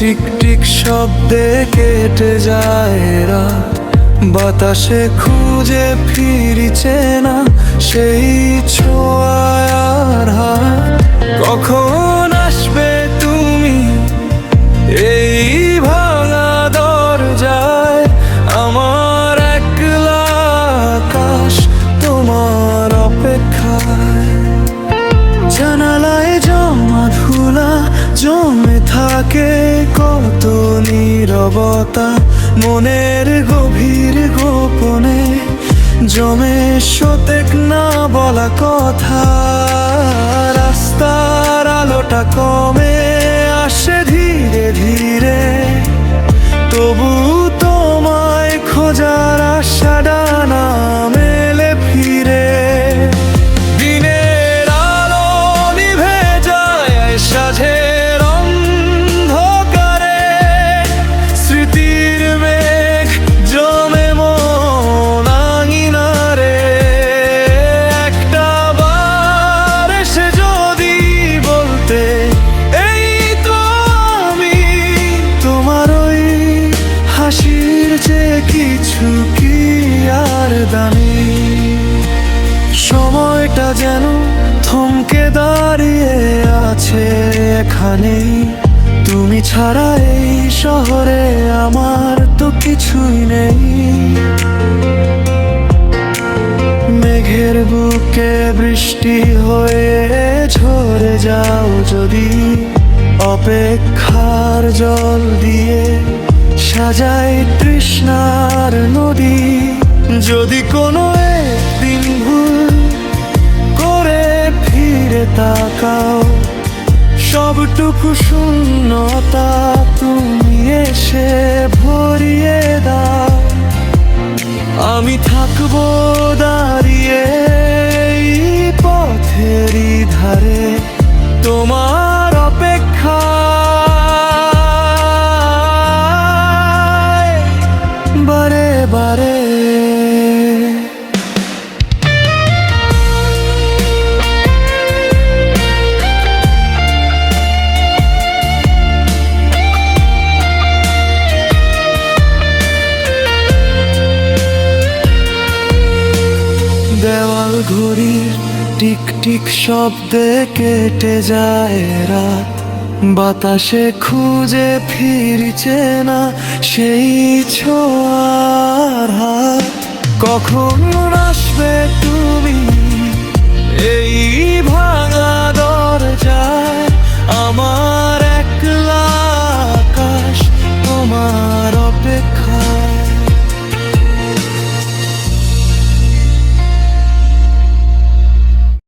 Tick tick শব্দে কেটে যায় রাত, বাতাসে খুঁজে ফিরছে না সেই ছোঁয়ার হাত। কখন আসবে তুমি এই ভাঙা দরজায়, আমার একলা আকাশ তোমার অপেক্ষায়। জানালায় জমা ধুলা জমে থাকে কত নীরবতা, মনের গভীর গোপনে জমে শতেক না বলা কথা। রাস্তার আলোটা কমে আসে ধীরে ধীরে, তবু তোমায় খোঁজার আশা ডানা মেলে ফিরে। দিনের আলো নিভে যায় সাঁঝের অন্ধকারে, স্মৃতির মেঘ জমে মন আঙিনারে। একটা বার এসে যদি বলতে এই তো আমি, তোমার ওই হাসির যে কিছু কি আর দামি। সময়টা যেন থমকে দাঁড়িয়ে আছে এখানেই, তুমি ছাড়া এই শহরে আমার তো কিছুই নেই। মেঘের বুকে বৃষ্টি হয়ে ঝরে যাও যদি, অপেক্ষার জল দিয়ে সাজাই তৃষ্ণার নদী। যদি কোনো একদিন ভুল করে ফিরে তাকাও, সবটুকু শূন্যতা তুমি এসে ভরিয়ে দাও। আমি থাকবো দাঁড়িয়ে এই পথেরই ধারে, তোমার অপেক্ষায় বারে বারে। দেওয়াল ঘড়ির টিক টিক শব্দে কেটে যায় রাত, বাতাসে খুঁজে ফিরছে না সেই ছোঁয়ার হাত। কখন আসবে তুমি এই ভাঙা